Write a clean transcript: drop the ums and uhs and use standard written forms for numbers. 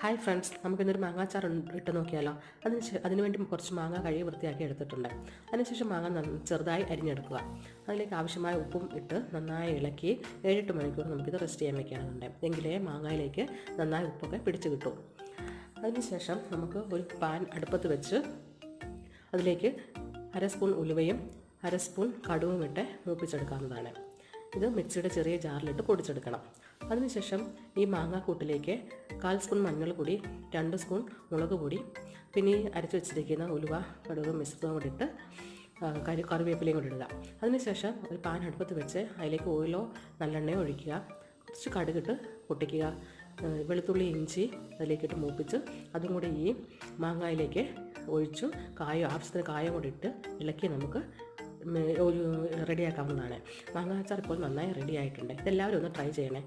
Hi friends, നമുക്കിന്നൊരു മാങ്ങാച്ചാർ ഇട്ട് നോക്കിയാലോ. അതിനുവേണ്ടി കുറച്ച് മാങ്ങ കഴുകി വൃത്തിയാക്കി എടുത്തിട്ടുണ്ട്. അതിനുശേഷം മാങ്ങ ചെറുതായി അരിഞ്ഞെടുക്കുക. അതിലേക്ക് ആവശ്യമായ ഉപ്പും ഇട്ട് നന്നായി ഇളക്കി 7-8 മണിക്കൂർ നമുക്കിത് റെസ്റ്റ് ചെയ്യാൻ വെക്കാനുണ്ട്. എങ്കിലേ മാങ്ങയിലേക്ക് നന്നായി ഉപ്പൊക്കെ പിടിച്ച് കിട്ടും. അതിനുശേഷം നമുക്ക് ഒരു പാൻ അടുപ്പത്ത് വെച്ച് അതിലേക്ക് 1/2 സ്പൂൺ ഉലുവയും 1/2 സ്പൂൺ കടുവും ഇട്ട് മൂപ്പിച്ചെടുക്കാവുന്നതാണ്. ഇത് മിക്സിയുടെ ചെറിയ ജാറിലിട്ട് പൊടിച്ചെടുക്കണം. അതിനുശേഷം ഈ മാങ്ങാക്കൂട്ടിലേക്ക് 1/4 സ്പൂൺ മഞ്ഞൾപ്പൊടി, 2 സ്പൂൺ മുളക് പൊടി, പിന്നെ ഈ അരച്ച് വെച്ചിരിക്കുന്ന ഉലുവ കടുക് മിശ്രിതവും കൂടി ഇട്ട് കറിവേപ്പിലയും കൂടി ഇടുക. അതിനുശേഷം ഒരു പാൻ അടുപ്പത്ത് വെച്ച് അതിലേക്ക് ഓയിലോ നല്ലെണ്ണയോ ഒഴിക്കുക. കുറച്ച് കടുകിട്ട് പൊട്ടിക്കുക. വെളുത്തുള്ളി ഇഞ്ചി അതിലേക്കിട്ട് മൂപ്പിച്ച് അതും കൂടി ഈ മാങ്ങയിലേക്ക് ഒഴിച്ചു ആവശ്യത്തിന് കായം കൂടി ഇട്ട് ഇളക്കി നമുക്ക് റെഡിയാക്കാവുന്നതാണ്. മാങ്ങാ അച്ചാർ ഇപ്പോൾ നന്നായി റെഡി ആയിട്ടുണ്ട്. ഇതെല്ലാവരും ഒന്ന് ട്രൈ ചെയ്യണേ.